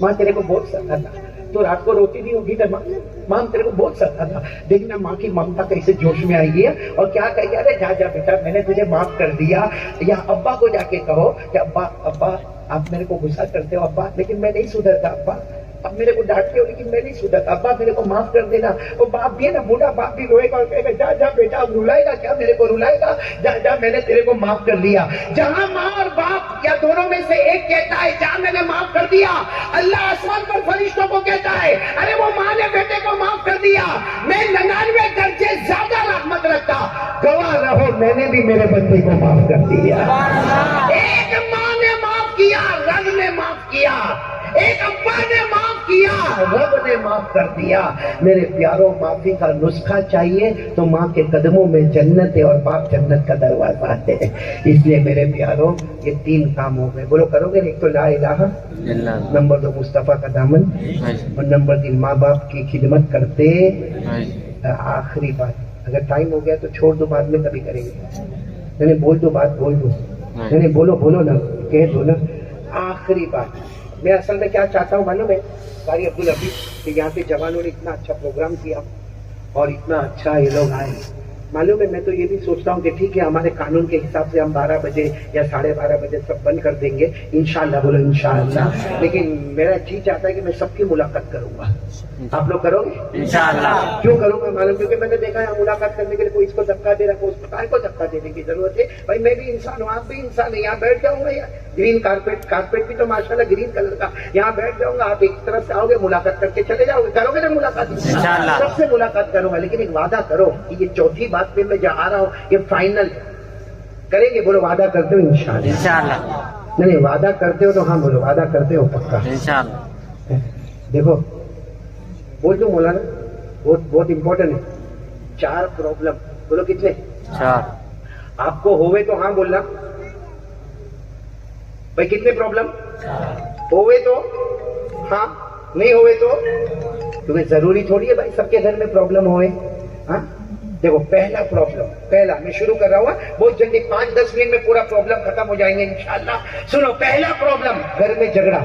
ماں تیرے کو بہت ستا تھا, تو رات کو روتی نہیں ہوگی نا ماں تیرے کو بہت ستا تھا. دیکھنا ماں کی ممتا کیسے جوش میں آئی ہے, اور کیا کہے, ارے جا جا بیٹا میں نے تجھے معاف کر دیا. یا ابا کو جا کے کہو کہ ابا آپ میرے کو غصہ کرتے ہو ابا, لیکن میں نہیں سدھرتا ابا, اب میرے کو ڈانٹتے ہو لیکن میں نہیں سدھرتا ابا, میرے کو معاف کر دینا. وہ باپ بھی ہے نا, بوڑھا باپ بھی روئے گا اور کہے گا جا جا بیٹا, اب رلائے گا کیا, میرے کو رلائے گا, جا جا میں نے تیرے کو معاف کر دیا. جہاں ماں اور باپ یا دونوں میں سے ایک کہتا ہے جہاں میں نے معاف کر دیا, اللہ آسمان پر فرشتوں کو کہتا ہے ارے وہ ماں نے بیٹے کو معاف کر دیا, میں 99 درجے زیادہ رحمت رکھتا, گواہ رہو میں نے بھی میرے بندے کو معاف کر دیا. ایک ماں نے معاف کیا, رب نے معاف کیا, ایک ابا نے معاف کیا, رب نے معاف کر دیا. میرے پیاروں معافی کا نسخہ چاہیے تو ماں کے قدموں میں جنت ہے اور باپ جنت کا دروازہ ہے. اس لیے میرے پیاروں یہ 3 کام ہو گئے. بولو کرو گے؟ ایک تو لا الہ، نمبر 2 مصطفیٰ کا دامن، اور نمبر 3 ماں باپ کی خدمت کرتے. آخری بات اگر ٹائم ہو گیا تو چھوڑ دو، بعد میں کبھی کریں گے. نہیں بول دو، بات بول دو. نہیں بولو نا، کہہ دو نا. آخری بات میں اصل میں کیا چاہتا ہوں معلوم ہے قاری عبدالحفیظ، کہ یہاں کے جوانوں نے اتنا اچھا پروگرام کیا اور اتنا اچھا یہ لوگ آئے. معلوم ہے میں تو یہ بھی سوچتا ہوں کہ ٹھیک ہے ہمارے قانون کے حساب سے ہم 12 بجے یا 12:30 بجے سب بند کر دیں گے انشاءاللہ. بولو انشاءاللہ. لیکن میرا جی چاہتا ہے کہ میں سب کی ملاقات کروں گا. آپ لوگ کرو گے انشاءاللہ؟ کیوں کروں گا معلوم؟ کیونکہ میں نے دیکھا ہے ملاقات کرنے کے لیے کوئی اس کو دھکا دے رہا ہے، کوئی اس کو دھکا دینے کی ضرورت ہے. بھائی میں بھی انسان ہوں، آپ بھی انسان ہیں. یہاں بیٹھ جاؤں گا یار، گرین کارپیٹ بھی تو ماشاءاللہ گرین کلر کا. یہاں بیٹھ جاؤں گا، آپ ایک طرف سے آؤ گے ملاقات کر کے چلے جاؤ گے. کرو گے نا ملاقات؟ انشاءاللہ سب سے ملاقات کروں گا. لیکن ایک وعدہ کرو کہ یہ چوتھی بات پہ میں جا آ رہا ہوں یہ فائنل کریں گے. بولو وعدہ کرتے ہو؟ انشاءاللہ. نہیں وعدہ کرتے ہو تو ہاں بولو وعدہ کرتے ہو پکا انشاءاللہ. دیکھو بول دو مولانا، بہت امپورٹنٹ ہے. 4 پرابلم. بولو کتنے؟ 4. آپ کو ہوئے تو ہاں بولنا. بھائی کتنے پرابلم ہوئے تو ہاں، نہیں ہوئے تو تمہیں ضروری تھوڑی ہے بھائی سب کے گھر میں پرابلم ہوئے. ہاں دیکھو پہلا پرابلم، پہلا میں شروع کر رہا ہوں بہت جلدی 5-10 منٹ میں پورا پرابلم ختم ہو جائیں گے انشاءاللہ. سنو پہلا پرابلم، گھر میں جھگڑا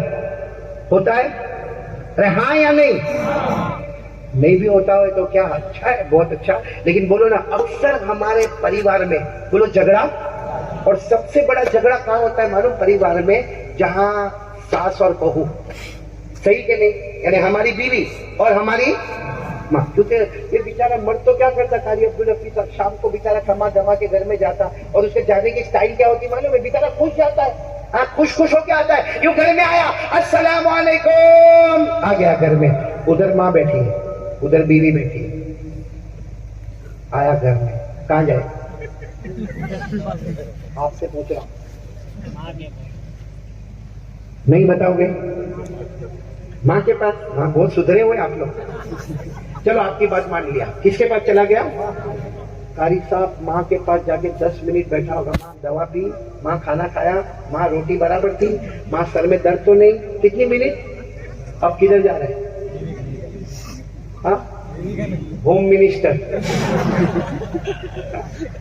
ہوتا ہے. ارے ہاں یا نہیں؟ نہیں بھی ہوتا ہے تو کیا اچھا ہے، بہت اچھا. لیکن بولو نا اکثر ہمارے پریوار میں بولو جھگڑا. اور سب سے بڑا جھگڑا کہاں ہوتا ہے معلوم؟ پریوار میں، جہاں ساس اور بہو. صحیح کہ نہیں؟ یعنی ہماری بیوی اور ہماری ماں. کیونکہ یہ بیچارہ مرد تو کیا کرتا قاری عبدالحفیظ صاحب، شام کو بیچارہ کما دما کے گھر میں جاتا اور اس کے جانے کی سٹائل کیا ہوتی معلوم ہے؟ بیچارہ خوش جاتا ہے. ہاں خوش ہو کے آتا ہے. یوں گھر میں آیا السلام علیکم، آ گیا گھر میں. ادھر ماں بیٹھی ہے، ادھر بیوی بیٹھی ہے. آیا گھر میں، کہاں جائے؟ آپ سے پوچھ رہا ہوں، نہیں بتاؤ گے؟ ماں کے پاس. ہاں بہت سدھرے ہوئے آپ لوگ. چلو آپ کی بات مان لیا. کس کے پاس چلا گیا؟ قاری صاحب ماں کے پاس جا کے 10 منٹ بیٹھا ہوگا. ماں دوا پی، ماں کھانا کھایا، ماں روٹی برابر تھی، ماں سر میں درد تو نہیں. کتنی منٹ؟ اب کدھر جا رہے ہیں؟ ہاں ہوم منسٹر.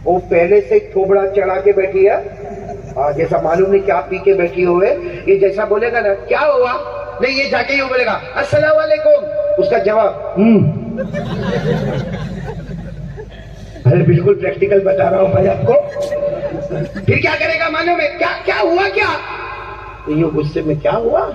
وہ پہلے سے تھوبڑا چڑھا کے بیٹھی ہے، جیسا معلوم نہیں کیا پی کے بیٹھی ہوئے. یہ جیسا بولے گا نا کیا ہوا، نہیں یہ جا کے یوں بولے گا السلام علیکم. اس کا جواب ارے بالکل پریکٹیکل بتا رہا ہوں بھائی آپ کو. پھر کیا کرے گا معلوم ہے؟ کیا ہوا؟ کیا یوں غصے میں کیا ہوا؟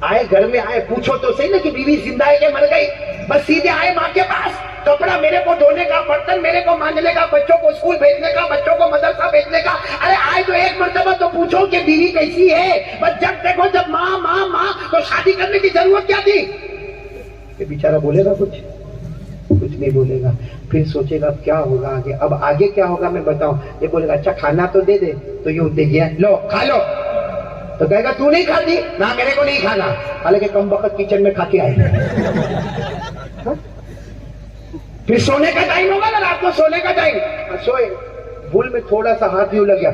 آئے گھر میں آئے، پوچھو تو صحیح نا کہ بیوی زندہ ہے کہ مر گئی. بس سیدھے آئے ماں کے پاس، کپڑا میرے کو دھونے کا، برتن میرے کو مانجنے کا، بچوں کو اسکول بھیجنے کا، بچوں کو مدرسہ بھیجنے کا. ارے آئے تو ایک مرتبہ تو پوچھو کہ بیوی کیسی ہے. بس جب دیکھو جب ماں ماں ماں، تو شادی کرنے کی ضرورت کیا تھی؟ یہ بیچارہ بولے گا کچھ نہیں بولے گا. پھر سوچے گا کیا ہوگا آگے. اب آگے کیا ہوگا میں بتاؤں. یہ بولے گا اچھا کھانا تو دے دے. تو یوں دے گیا، لو کھا لو. تو کہے گا تو نہیں کھاتی نہ، میرے کو نہیں کھانا. حالانکہ کم وقت کچن میں کھا کے آئے. پھر سونے کا ٹائم ہوگا نا، رات کو سونے کا ٹائم، سوئے بھول میں تھوڑا سا ہاتھ یوں لگ گیا.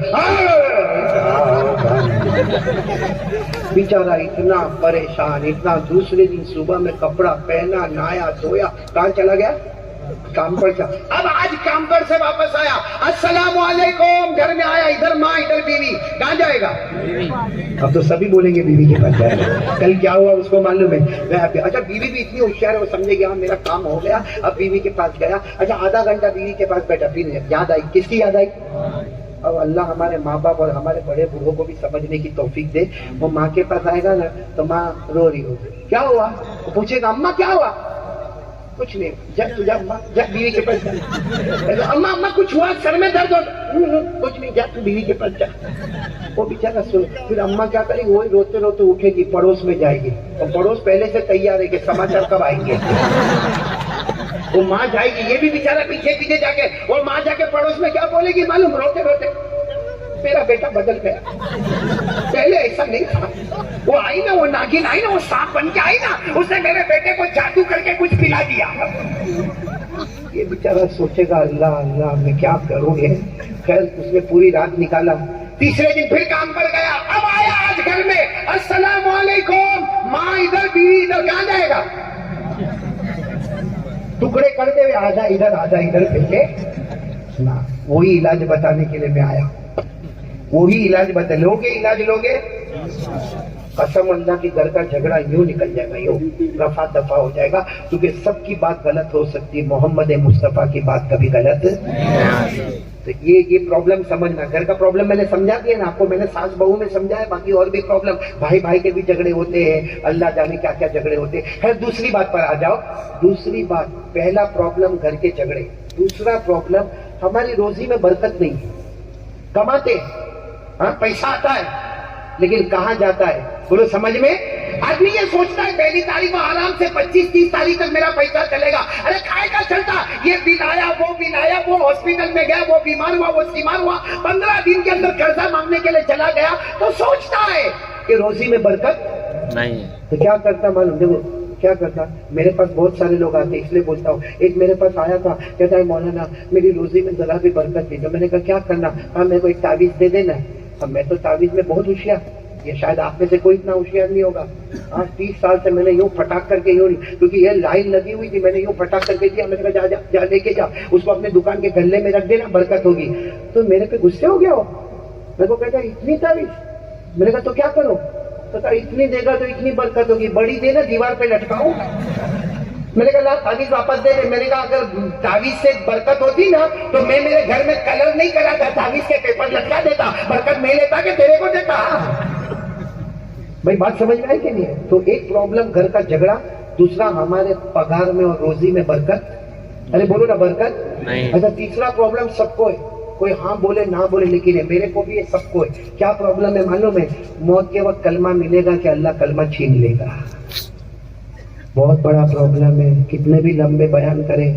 بیچارہ اتنا پریشان، اتنا. دوسرے دن صبح میں کپڑا پہنا، نہایا دھویا، کہاں چلا گیا؟ کام پر. اب آج کام پر سے واپس آیا، السلام علیکم. گھر میں آیا، ادھر ماں ادھر بیوی. کہاں جائے گا؟ اب تو سبھی بولیں گے بیوی کے پاس جائے گا. کل کیا ہوا اس کو معلوم ہے. اچھا بیوی بھی اتنی ہوشیار ہے، وہ سمجھے گی ہاں میرا کام ہو گیا. اب بیوی کے پاس گیا. اچھا آدھا گھنٹہ بیوی کے پاس بیٹھا، پھر یاد آئی. کس کی یاد آئی؟ اب اللہ ہمارے ماں باپ اور ہمارے بڑے بوڑھوں کو بھی سمجھنے کی توفیق دے. وہ ماں کے پاس آئے گا نا تو ماں رو رہی ہوگی. کیا ہوا؟ وہ پوچھے گا اماں کیا ہوا؟ کچھ نہیں. جب بیوی کے پاس جا. اماں اماں کچھ ہوا، سر میں درد ہو؟ کچھ نہیں، جا تو بیوی کے پاس جا. وہ بیچارہ سن. پھر اماں کیا کرے گی؟ وہی روتے روتے اٹھے گی، پڑوس میں جائے گی. اور پڑوس پہلے سے تیار ہے کہ سماچار کب آئیں گے. وہ ماں جائے گی، یہ بھی بیچارہ پیچھے پیچھے جا کے. وہ ماں جا کے پڑوس میں کیا بولے گی معلوم؟ روتے روتے میرا بیٹا بدل گیا. پہلے ایسا نہیں تھا. وہ آئی نا, وہ ناگن آئی نا, وہ سانپ بن کے آئی نا, اس نے میرے بیٹے کو جادو کر کے کچھ پلا دیا. یہ بیچارہ سوچے گا اللہ اللہ میں کیا کروں یہ. خیر اس نے پوری رات نکالا. تیسرے دن پھر کام پر گیا. اب آیا آج گھر میں, السلام علیکم, ماں ادھر بیوی ادھر, کہاں جائے گا؟ ٹکڑے کرتے ہوئے آدھا ادھر پھیلے. وہی علاج بتانے کے لیے میں آیا. وہی علاج بتا لوگے, علاج لوگے, قسم اللہ کی گھر کا جھگڑا یوں نکل جائے گا, یوں رفع دفع ہو جائے گا. کیونکہ سب کی بات غلط ہو سکتی, محمد مصطفیٰ کی بات کبھی غلط. تو یہ پرابلم سمجھنا. گھر کا پرابلم میں نے سمجھا دیا نا آپ کو, میں نے ساس بہو میں سمجھا ہے. باقی اور بھی پرابلم, بھائی بھائی کے بھی جھگڑے ہوتے ہیں, اللہ جانے کیا کیا جھگڑے ہوتے ہیں. خیر دوسری بات پر آ جاؤ. دوسری بات, پہلا پرابلم گھر کے جھگڑے. دوسرا پرابلم ہماری روزی میں برکت نہیں. کماتے ہاں, پیسہ آتا ہے, لیکن کہاں جاتا ہے بولو سمجھ میں. آدمی یہ سوچتا ہے پہلی تاریخ کو آرام سے 25-30 تاریخ تک میرا پیسہ چلے گا. ارے کھائے کا چلتا, یہ بل آیا, وہ بل آیا, وہ ہاسپٹل میں گیا, وہ بیمار ہوا, وہ بیمار ہوا, 15 دن کے اندر قرضہ مانگنے کے لیے چلا گیا, تو سوچتا ہے کہ روزی میں برکت نہیں. تو کیا کرتا معلوم, دیکھو کیا کرتا. میرے پاس بہت سارے لوگ آتے, اس لیے بولتا ہوں. ایک میرے پاس آیا تھا, کہتا ہے مولانا میری روزی میں ذرا بھی برکت نہیں. تو میں نے کہا کیا کرنا؟ کہا میرے کو ایک تعویذ دے دینا. اب میں تو تعویذ میں بہت ہوشیار, یہ شاید آپ میں سے کوئی اتنا ہوشیار نہیں ہوگا. 30 سال سے میں نے یوں پھٹاک کر کے یوں نہیں, کیونکہ یہ لائن لگی ہوئی تھی, میں نے یوں پھٹاک کر کے دیا. میں نے کہا جا لے کے جا, اس کو اپنے دکان کے گلے میں رکھ دینا, برکت ہوگی. تو میرے پہ غصے ہو گیا. میرے کو کہتا اتنی تعویذ. میں نے کہا تو کیا کرو؟ تو کہا اتنی دے گا تو اتنی برکت ہوگی, بڑی دے نا دیوار پہ لٹکاؤں. میں نے کہا لا تعویذ واپس دے دے. میں نے کہا اگر تعویذ سے برکت ہوتی نا تو میں میرے گھر میں کلر نہیں کراتا, تعویذ کے پیپر لٹکا دیتا, برکت میں لیتا کہ تیرے کو دیتا. بھائی بات سمجھ میں آئی کہ نہیں ہے؟ تو ایک پرابلم گھر کا جھگڑا. دوسرا ہمارے پگار میں اور روزی میں برکت. ارے بولو نا برکت نہیں. اچھا تیسرا پرابلم سب کو ہے, کوئی ہاں بولے نہ بولے لیکن ہے, میرے کو بھی ہے, سب کو ہے. کیا پرابلم ہے معلوم ہے؟ موت کے وقت کلمہ ملے گا کہ اللہ کلمہ چھین لے گا. بہت بڑا پرابلم ہے. کتنے بھی لمبے بیان کریں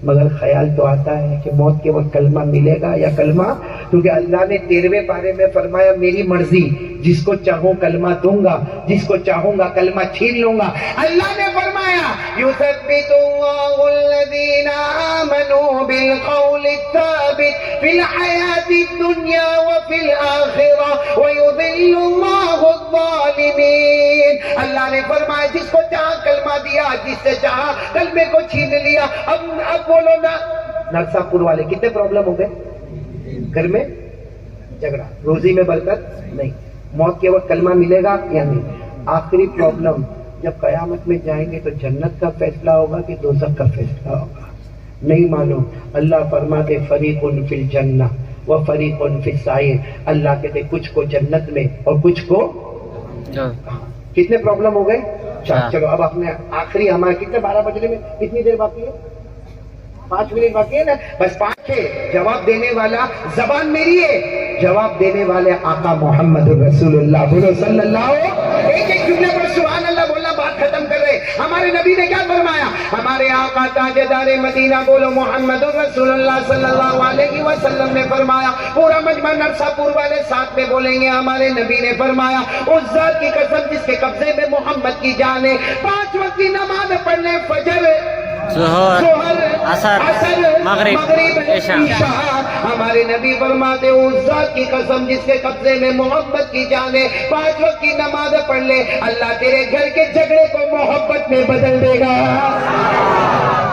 مگر خیال تو آتا ہے کہ موت کے وقت کلمہ ملے گا یا کلمہ. کیونکہ اللہ نے 13ویں پارے میں فرمایا میری مرضی, جس کو چاہوں کلمہ دوں گا, جس کو چاہوں گا کلمہ چھین لوں گا. اللہ نے فرمایا یثبت اللہ الذین آمنوا بالقول الثابت فی الحیاۃ الدنیا وفی الآخرہ ویضل اللہ الظالمین. اللہ نے فرمایا جس کو چاہا کلمہ دیا, جس سے چاہا کلمے کو چھین لیا. اب بولو نا, نرسا پور والے کتنے پرابلم ہو گئے گھر میں جھگڑا, روزی میں برکت نہیں, موت کے وقت کلمہ ملے گا یا نہیں. آخری پرابلم جب قیامت میں جائیں گے تو جنت کا فیصلہ ہوگا کہ دوزخ کا فیصلہ ہوگا, نہیں معلوم. اللہ فرماتے فریق فی الجنہ و فریق فی السعیر. اللہ کہتے کچھ کو جنت میں اور کچھ کو. کتنے پرابلم ہو گئے؟ چلو اب اپنے آخری ہمارے کتنے 12 بجنے میں کتنی دیر باقی ہے؟ 5 منٹ باقی ہے نا, بس 5 ہے. جواب دینے والا زبان میری ہے, جواب دینے والے آقا محمد رسول اللہ. بولو صلی اللہ. ایک ایک جملے پر سبحان اللہ بولنا, بات ختم کر رہے. ہمارے نبی نے کیا فرمایا؟ ہمارے آقا تاجدار مدینہ بولو محمد رسول اللہ صلی اللہ علیہ وسلم نے فرمایا, پورا مجمع نرسا پور والے ساتھ میں بولیں گے. ہمارے نبی نے فرمایا اس ذات کی قسم جس کے قبضے میں محمد کی جان ہے, 5 وقت کی نماز پڑھنے, فجر, ظہر, عصر, مغرب, عشاء. ہمارے نبی فرماتے اس ذات کی قسم جس کے قبضے میں محبت کی جان ہے, 5 وقت کی نماز پڑھ لے, اللہ تیرے گھر کے جھگڑے کو محبت میں بدل دے گا.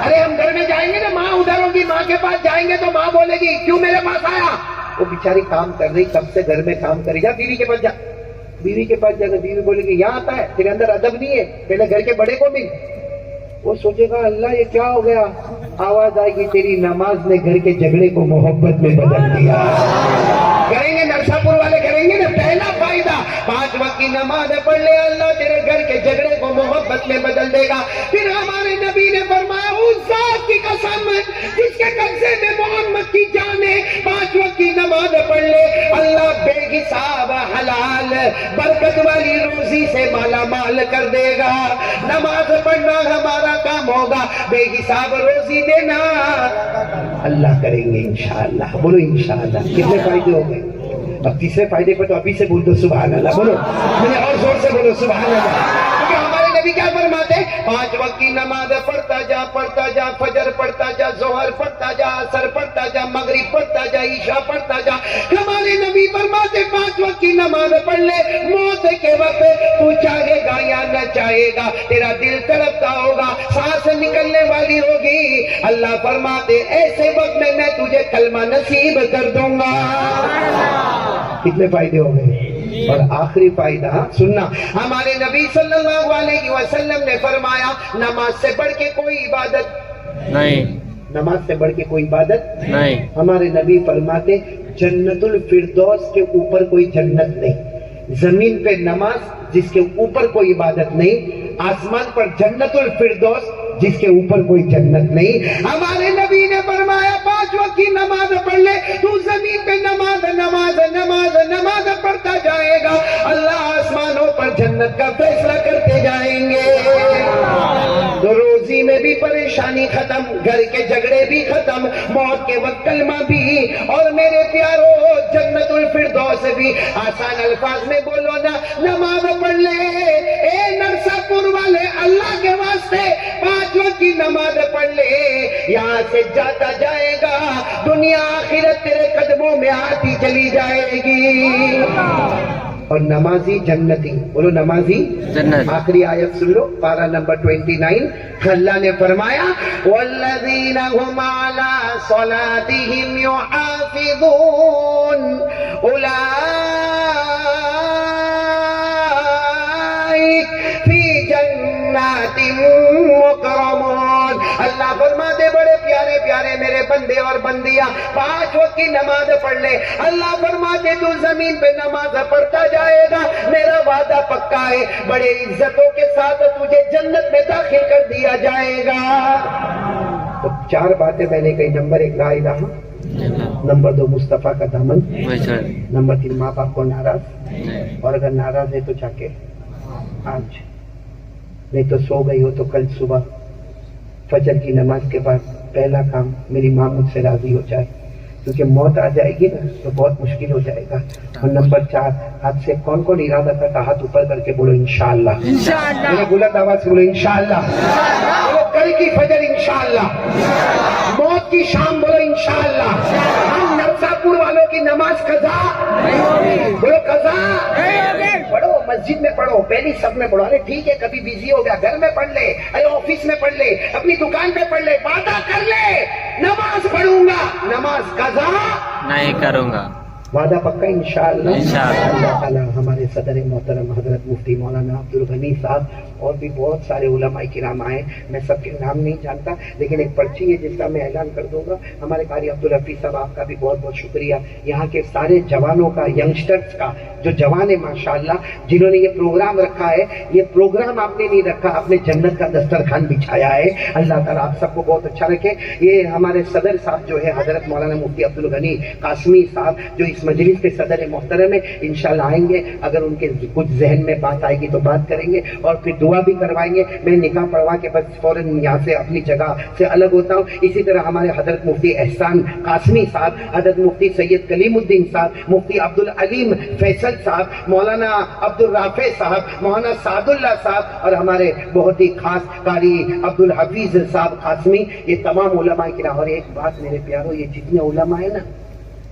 ارے ہم گھر میں جائیں گے نا, ماں ادھر ہوگی, ماں کے پاس جائیں گے تو ماں بولے گی کیوں میرے پاس آیا؟ وہ بیچاری کام کر رہی, کب سے گھر میں کام کرے. جا بیوی کے پاس جا, بیوی کے پاس جا کر بیوی بولے گی یہاں آتا ہے, تیرے اندر ادب نہیں ہے, پہلے گھر کے بڑے کو مل. وہ سوچے گا اللہ یہ کیا ہو گیا, آواز آئے گی تیری نماز نے گھر کے جھگڑے کو محبت میں بدل دیا. کریں گے نرسا پور والے, کریں گے نا. پہلا فائدہ 5 وقت کی نماز پڑھ لے, اللہ تیرے گھر کے جھگڑے کو محبت میں بدل دے گا. پھر ہمارے نبی نے فرمایا اس ذات کی قسم جس کے قبضے میں محمد کی جان ہے, 5 وقت کی نماز پڑھ لے, اللہ بے حساب حلال برکت والی روزی سے مالا مال کر دے گا. نماز پڑھنا ہمارا کام ہوگا, بے حساب روزی دینا اللہ کریں گے انشاءاللہ. بولو انشاءاللہ. کتنے فائدے ہو گئے؟ اب تیسرے فائدے پر تو ابھی سے بول دو سبحان اللہ، بولو اور زور سے بولو سبحان اللہ. کیونکہ ہمارے نبی کیا فرماتے ہیں؟ 5 وقت کی نماز پڑھتا جا، فجر پڑھتا جا، ظہر پڑھتا جا، عصر پڑھتا جا، مغرب پڑھتا جا، عشاء پڑھتا جا. ہمارے نبی فرماتے 5 وقت کی نماز پڑھ لے، موت کے وقت تو چاہے گا یا نہ چاہے گا تیرا دل تڑپتا ہوگا، سانس نکلنے والی ہوگی، اللہ فرماتے ایسے وقت میں تجھے کلمہ نصیب کر دوں گا. کتنے فائدے ہو گئے؟ اور آخری فائدہ سننا، ہمارے نبی صلی اللہ علیہ وسلم نے فرمایا نماز سے بڑھ کے کوئی عبادت نہیں، نماز سے بڑھ کے کوئی عبادت نہیں. ہمارے نبی فرماتے جنت الفردوس کے اوپر کوئی جنت نہیں، زمین پہ نماز جس کے اوپر کوئی عبادت نہیں، آسمان پر جنت الفردوس جس کے اوپر کوئی جنت نہیں. ہمارے نبی نے فرمایا 5 وقت کی نماز پڑھ لے، تو زمین پہ نماز نماز نماز نماز پڑھتا جائے گا، اللہ آسمانوں پر جنت کا فیصلہ کرتے جائیں گے. تو روزی میں بھی پریشانی ختم، گھر کے جھگڑے بھی ختم، موت کے وقت کلمہ بھی، اور میرے پیارو جنت الفردوس بھی. آسان الفاظ میں بولو نا، نماز پڑھ لے اے نرسا پور والے، اللہ کے واسطے 5 وقت کی نماز پڑھ لے، یہاں سے جاتا جائے گا، دنیا آخرت تیرے قدموں میں آتی چلی جائے گی. اور نمازی جنتی، بولو نمازی جنت. آخری آیت سن لو، پارہ نمبر 29. اللہ نے فرمایا والذین هم علی صلاتهم یحافظون اولئک فی جنات مکرمون. اللہ فرماتے بڑے پیارے پیارے میرے بندے اور بندیاں 5 وقت کی نماز پڑھ لے، اللہ فرماتے تو زمین پہ نماز پڑھتا جائے گا، میرا وعدہ پکا ہے، بڑے عزتوں کے ساتھ تجھے جنت میں داخل کر دیا جائے گا. تو 4 باتیں میں نے کہی. نمبر 1 لا الہ، نمبر 2 مصطفیٰ کا دامن، نمبر 3 ماں باپ کو ناراض، اور اگر ناراض ہے تو جا کے آج، نہیں تو سو گئی ہو تو کل صبح فجر کی نماز کے بعد پہلا کام میری ماں مجھ سے راضی ہو جائے، کیونکہ موت آ جائے گی نا تو بہت مشکل ہو جائے گا. اور نمبر 4 ہاتھ سے کون کون ارادہ کرتا، ہاتھ اوپر کر کے بولو انشاءاللہ. میرے بلند آواز سے بولو انشاءاللہ. بولو کل کی فجر انشاءاللہ، موت کی شام بولو انشاءاللہ. ہم نرساپور والوں کی نماز قضا، بولو قضا. پڑھو مسجد میں پڑھو، پہلی سب میں پڑھو. ارے ٹھیک ہے کبھی بیزی ہو گیا، گھر میں پڑھ لے، ارے آفس میں پڑھ لے، اپنی دکان پہ پڑھ لے، وعدہ کر لے نماز پڑھوں گا، نماز قضا نہیں کروں گا، وعدہ پکا انشاءاللہ. اللہ تعالیٰ ہمارے صدر محترم حضرت مفتی مولانا عبدالغنی صاحب اور بھی بہت سارے علماء کرام آئے، میں سب کے نام نہیں جانتا لیکن ایک پرچی ہے جس کا میں اعلان کر دوں گا. ہمارے قاری عبدالحفیظ صاحب آپ کا بھی بہت بہت شکریہ، یہاں کے سارے جوانوں کا، ینگسٹرز کا، جو جوان ہے ماشاءاللہ جنہوں نے یہ پروگرام رکھا ہے. یہ پروگرام آپ نے نہیں رکھا، آپ نے جنت کا دسترخوان بچھایا ہے. اللہ تعالیٰ آپ سب کو بہت اچھا رکھے. یہ ہمارے صدر صاحب جو ہے حضرت مولانا مفتی عبدالغنی قاسمی صاحب جو اس مجلس کے صدر محترم ہے، انشاءاللہ آئیں گے، اگر ان کے کچھ ذہن میں بات آئے گی تو بات کریں گے اور پھر دعا بھی کروائیں گے. میں نکاح پڑھوا کے بس فوراً یہاں سے اپنی جگہ سے الگ ہوتا ہوں. اسی طرح ہمارے حضرت مفتی احسان قاسمی صاحب، حضرت مفتی سید کلیم الدین صاحب، مفتی عبدالعلیم فیصل صاحب، مولانا عبدالرافع صاحب، مولانا سعد اللہ صاحب اور ہمارے بہت ہی خاص قاری عبدالحفیظ صاحب قاسمی، یہ تمام علماء کرام. اور ایک بات میرے پیارو، یہ جتنے علماء ہیں نا،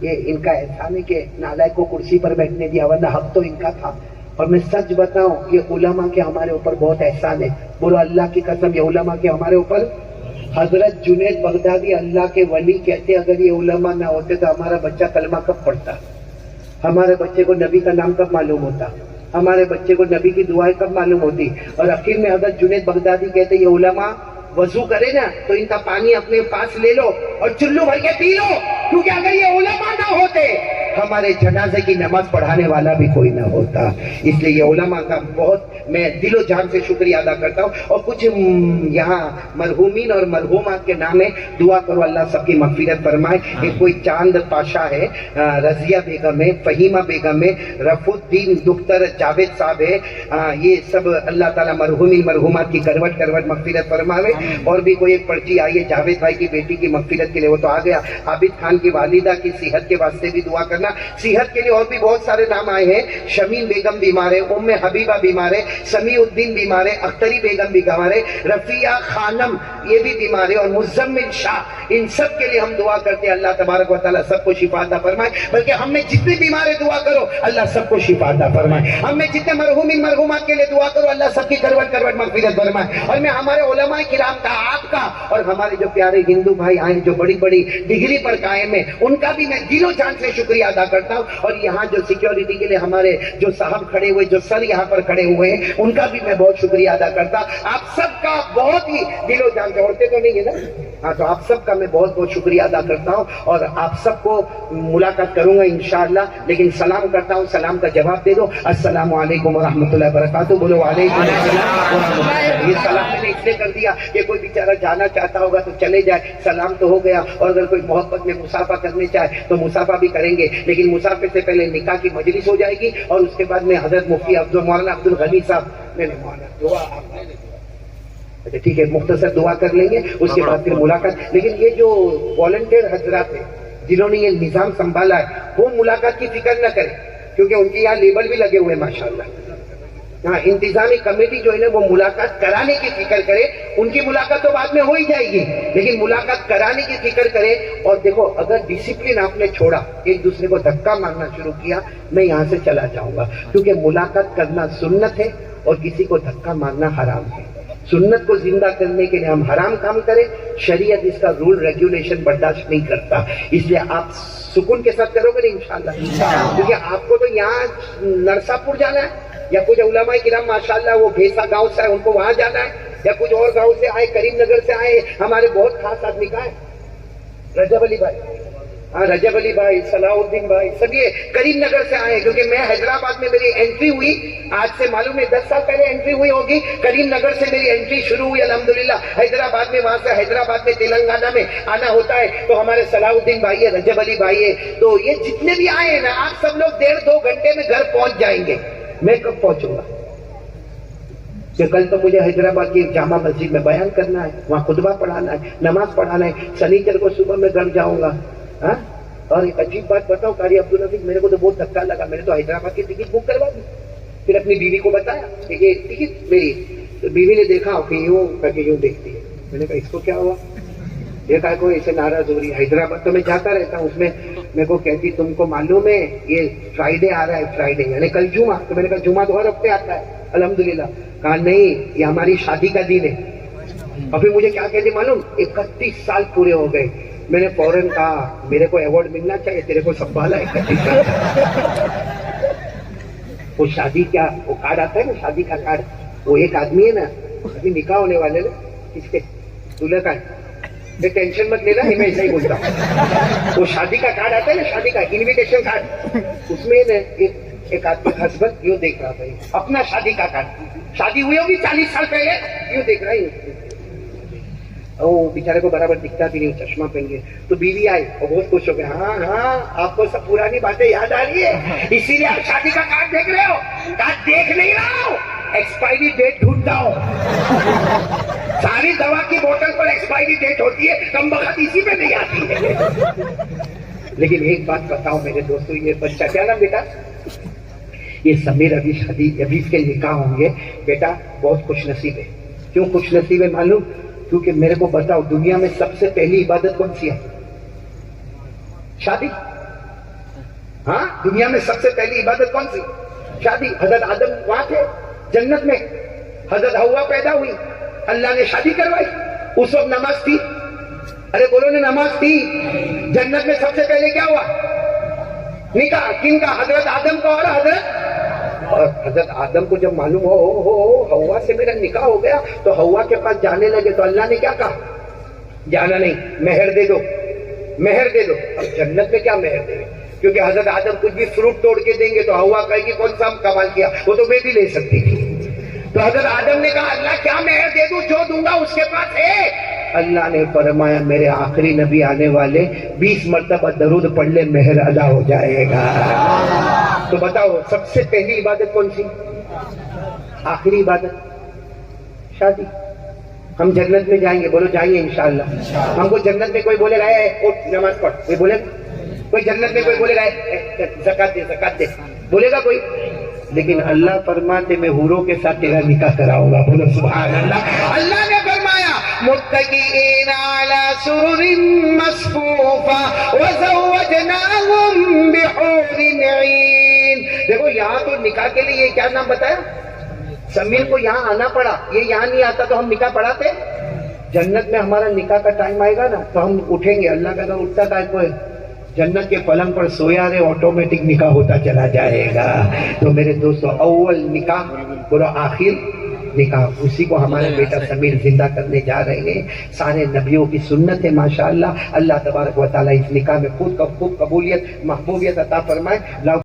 یہ ان کا احسان ہے کہ نالائق کو کرسی پر بیٹھنے دیا، ورنہ حق تو ان کا تھا. اور میں سچ بتاؤں یہ علماء کے ہمارے اوپر بہت احسان ہے. بولو اللہ کی قسم یہ علماء کے ہمارے اوپر. حضرت جنید بغدادی اللہ کے ولی کہتے اگر یہ علماء نہ ہوتے تو ہمارا بچہ کلمہ کب پڑھتا، ہمارے بچے کو نبی کا نام کب معلوم ہوتا، ہمارے بچے کو نبی کی دعائیں کب معلوم ہوتی. اور آخر میں حضرت جنید بغدادی کہتے یہ علماء وضو کرے نا تو ان کا پانی اپنے پاس لے لو اور چلو بھر کے پی لو، کیونکہ اگر یہ علماء نہ ہوتے ہمارے جنازے کی نماز پڑھانے والا بھی کوئی نہ ہوتا. اس لیے یہ علماء کا بہت میں دل و جان سے شکریہ ادا کرتا ہوں. اور کچھ یہاں مرحومین اور مرحومات کے نام ہے، دعا کرو اللہ سب کی مغفرت فرمائے. ایک کوئی چاند پاشا ہے، رضیہ بیگم ہے، فہیمہ بیگم ہے، رف الدین دختر جاوید صاحب ہے. یہ سب اللہ تعالیٰ مرحومین مرحومات کی کروٹ کروٹ مغفرت فرمائے. اور بھی کوئی ایک پرچی آئی ہے جاوید بھائی کی بیٹی کی مغفرت کے لیے، وہ تو آ گیا. عابد خان کی والدہ کی صحت کے واسطے بھی دعا کرنا. انشاءاللہ. صحت کے لیے اور بھی بہت سارے نام آئے ہیں. شمیم بیگم بیمار ہے, ام حبیبہ بیمار ہے, سمیع الدین بیمار ہے, اختری بیگم بیمار ہے, رفیہ خانم یہ بھی بیمار ہے, اور مزمل شاہ. ان سب کے لیے ہم دعا کرتے ہیں اللہ تبارک و تعالیٰ سب کو شفا عطا فرمائے. بلکہ ہم میں جتنے بیمار ہیں دعا کرو اللہ سب کو شفا عطا فرمائے. ہم میں جتنے مرحومین مرحومات کے لیے دعا کرو اللہ سب کی کروٹ کروٹ مغفرت فرمائے. اور میں ہمارے علماء کرام کا, آپ کا, اور ہمارے جو پیارے ہندو بھائی آئے جو بڑی بڑی ڈگری پر قائم ہیں ان کا بھی میں دل و جان سے شکریہ ادا کرتا ہوں. اور یہاں جو سیکیورٹی کے لیے ہمارے جو صاحب کھڑے ہوئے, جو سر یہاں پر کھڑے ہوئے ہیں, ان کا بھی میں بہت شکریہ ادا کرتا ہوں. آپ سب کا بہت ہی دل و جان سے, عورتیں تو نہیں ہے نا, ہاں, تو آپ سب کا میں بہت بہت شکریہ ادا کرتا ہوں. اور آپ سب کو ملاقات کروں گا انشاءاللہ, لیکن سلام کرتا ہوں, سلام کا جواب دے دو. السلام علیکم ورحمۃ اللہ وبرکاتہ. بولو وعلیکم السلام ورحمۃ اللہ. یہ سلام میں نے اس لیے کر دیا کہ کوئی بیچارہ جانا چاہتا ہوگا تو چلے جائے, سلام تو ہو گیا. اور اگر کوئی محبت میں مسافہ کرنے چاہے تو مسافہ بھی کریں گے, لیکن مسافے سے پہلے نکاح کی مجلس ہو جائے گی, اور اس کے بعد میں حضرت مفتی مولانا عبد الغنی صاحب, نہیں مولانا دعا, اچھا ٹھیک ہے, مختصر دعا کر لیں گے, اس کے بعد پھر ملاقات. لیکن یہ جو والنٹیئر حضرات ہیں جنہوں نے یہ نظام سنبھالا ہے وہ ملاقات کی فکر نہ کریں, کیونکہ ان کے یہاں لیبل بھی لگے ہوئے ہیں ماشاءاللہ. ہاں, انتظامی کمیٹی جو ہے نا وہ ملاقات کرانے کی فکر کرے. ان کی ملاقات تو بعد میں ہو ہی جائے گی, لیکن ملاقات کرانے کی فکر کرے. اور دیکھو اگر ڈسپلن آپ نے چھوڑا, ایک دوسرے کو دھکا مارنا شروع کیا, میں یہاں سے چلا جاؤں گا. کیونکہ ملاقات کرنا سنت ہے اور کسی کو دھکا مارنا حرام ہے. سنت کو زندہ کرنے کے لیے ہم حرام کام کریں, شریعت اس کا رول ریگولیشن برداشت نہیں کرتا. اس لیے آپ سکون کے ساتھ کرو گے انشاءاللہ. کیونکہ آپ کو تو یہاں نرسا پور جانا ہے, یا کچھ علماء کرام ماشاءاللہ وہ بھیسا گاؤں سے ہے ان کو وہاں جانا ہے, یا کچھ اور گاؤں سے آئے, کریم نگر سے آئے. ہمارے بہت خاص آدمی کا ہے رجب علی بھائی, ہاں رجب علی بھائی, صلاح الدین بھائی, سب یہ کریم نگر سے آئے. کیونکہ میں حیدرآباد میں میری انٹری ہوئی, آج سے معلوم ہے 10 سال پہلے انٹری ہوئی ہوگی. کریم نگر سے میری انٹری شروع ہوئی الحمدللہ حیدرآباد میں. وہاں سے حیدرآباد میں تلنگانہ میں آنا ہوتا ہے تو ہمارے صلاح الدین بھائی ہے, رجب علی بھائی ہے. تو یہ جتنے بھی آئے ہیں نا, آپ سب لوگ 1.5-2 گھنٹے میں گھر پہنچ جائیں گے. میں کب پہنچوں گا؟ کہ کل تو مجھے حیدرآباد کی جامع مسجد میں بیان کرنا ہے, وہاں خطبہ پڑھانا ہے, نماز پڑھانا ہے. سنیچر کو صبح میں گھر جاؤں گا. ہاں, اور ایک عجیب بات بتاؤ قاری عبدالحفیظ, میرے کو تو بہت دھکا لگا. میں نے تو حیدرآباد کی ٹکٹ بک کروا دی, پھر اپنی بیوی کو بتایا کہ یہ ٹکٹ میری, تو بیوی نے دیکھا کہ یوں کر کے یوں دیکھتی ہے. میں نے کہا اس کو کیا ہوا, دیکھا کوئی ایسے ناراض ہو رہی ہے. حیدرآباد تو میں جاتا رہتا ہوں, اس میں میرے کو کہتی تم کو معلوم ہے یہ فرائیڈے آ رہا ہے, فرائیڈے یعنی کل جمعہ. تو میں نے کہا جمعہ تو ہر ہفتے آتا ہے الحمدللہ. کہا نہیں, یہ ہماری شادی کا دن ہے. اور پھر مجھے کیا کہتی معلوم, 31 سال پورے ہو گئے. میں نے فوراً کہا میرے کو ایوارڈ ملنا چاہیے, تیرے کو سنبھالا 31 سال. وہ شادی کیا, وہ کارڈ آتا ہے نا شادی کا کارڈ, وہ ایک آدمی ہے نا ابھی نکاح ہونے والے نا, کس کے دولہے کا ہے, ٹینشن مت لینا, میں ایسا ہی بولتا ہوں. وہ شادی کا کارڈ آتا ہے نا, شادی کا انویٹیشن کارڈ, اس میں ایک آدمی ہسبینڈ یوں دیکھ رہا تھا, اپنا شادی کا کارڈ, شادی ہوئی ہوگی 40 سال پہلے, یوں دیکھ رہا ہے. وہ بیچارے کو برابر دکھتا بھی نہیں, چشمہ پہن گئے. تو بیوی آئی اور بہت خوش ہو گئے, ہاں ہاں آپ کو سب پرانی باتیں یاد آ رہی ہے, اسی لیے آپ شادی کا کارڈ دیکھ رہے ہو. کارڈ دیکھ نہیں رہا ہوں, ایکسپائری ڈیٹ ڈھونڈتا ہوں. ساری دوا کی بوتل پر ایکسپائری ڈیٹ ہوتی ہے, کم بخت اسی پہ نہیں آتی ہے. لیکن ایک بات بتاؤ میرے دوستو, یہ بچہ کیا نام بیٹا, یہ سمیر ابھی شادی ابھی اس کے نکاح ہوں گے. بیٹا بہت خوش نصیب ہے. کیوں خوش نصیب ہے معلوم, کیونکہ میرے کو بتاؤ دنیا میں سب سے پہلی عبادت کون سی ہے, شادی. ہاں, دنیا میں سب سے پہلی عبادت کون سی, شادی. حضرت آدم وہاں تھے جنت میں, حضرت حوا پیدا ہوئی, اللہ نے شادی کروائی. اس وقت نماز تھی, ارے بولو نے نماز تھی. جنت میں سب سے پہلے کیا ہوا, نکاح. کن کا, حضرت آدم کا. اور حضرت آدم کو جب معلوم ہو حوا سے میرا نکاح ہو گیا تو حوا کے پاس جانے لگے. تو اللہ نے کیا کہا, جانا نہیں, مہر دے دو, مہر دے دو. اب جنت میں کیا مہر دے, کیونکہ حضرت آدم کچھ بھی فروٹ توڑ کے دیں گے تو حوا کہے گی کون سا کمال کیا, وہ تو میں بھی لے سکتی تھی. تو حضرت آدم نے کہا اللہ کیا مہر دے دوں, جو دوں گا اس کے پاس ہے. اللہ نے فرمایا میرے آخری نبی آنے والے 20 مرتبہ درود پڑھ لے, مہر ادا ہو جائے گا. تو بتاؤ سب سے پہلی عبادت کون سی, آخری عبادت شادی. ہم جنت میں جائیں گے, بولو جائیں گے انشاءاللہ. ہم کو جنت میں کوئی بولے گا اٹھ نماز پڑھ, کوئی بولے گا کوئی جنت میں کوئی بولے گا زکات دے زکات دے، بولے گا کوئی؟ لیکن اللہ فرماتے میں حوروں کے ساتھ تیرا نکاح کراؤں گا. بولو سبحان اللہ. اللہ نے فرمایا متکئین علی سرر مصفوفہ وزوجناہم بحور عین. دیکھو یہاں تو نکاح کے لیے یہ کیا نام بتایا؟ سمیل کو یہاں آنا پڑا. یہ یہاں نہیں آتا تو ہم نکاح پڑھاتے؟ جنت میں ہمارا نکاح کا ٹائم آئے گا نا تو ہم اٹھیں گے. اللہ کا گھر اٹھتا تھا کوئی جنت کے پلنگ پر سویا رہے، آٹومیٹک نکاح ہوتا چلا جائے گا. تو میرے دوستو اول نکاح بولو آخر نکاح، اسی کو ہمارے بیٹا سمیر زندہ کرنے جا رہے ہیں. سارے نبیوں کی سنت ہے ماشاءاللہ. اللہ تبارک و تعالیٰ اس نکاح میں خوب قبولیت محبوبیت عطا فرمائے.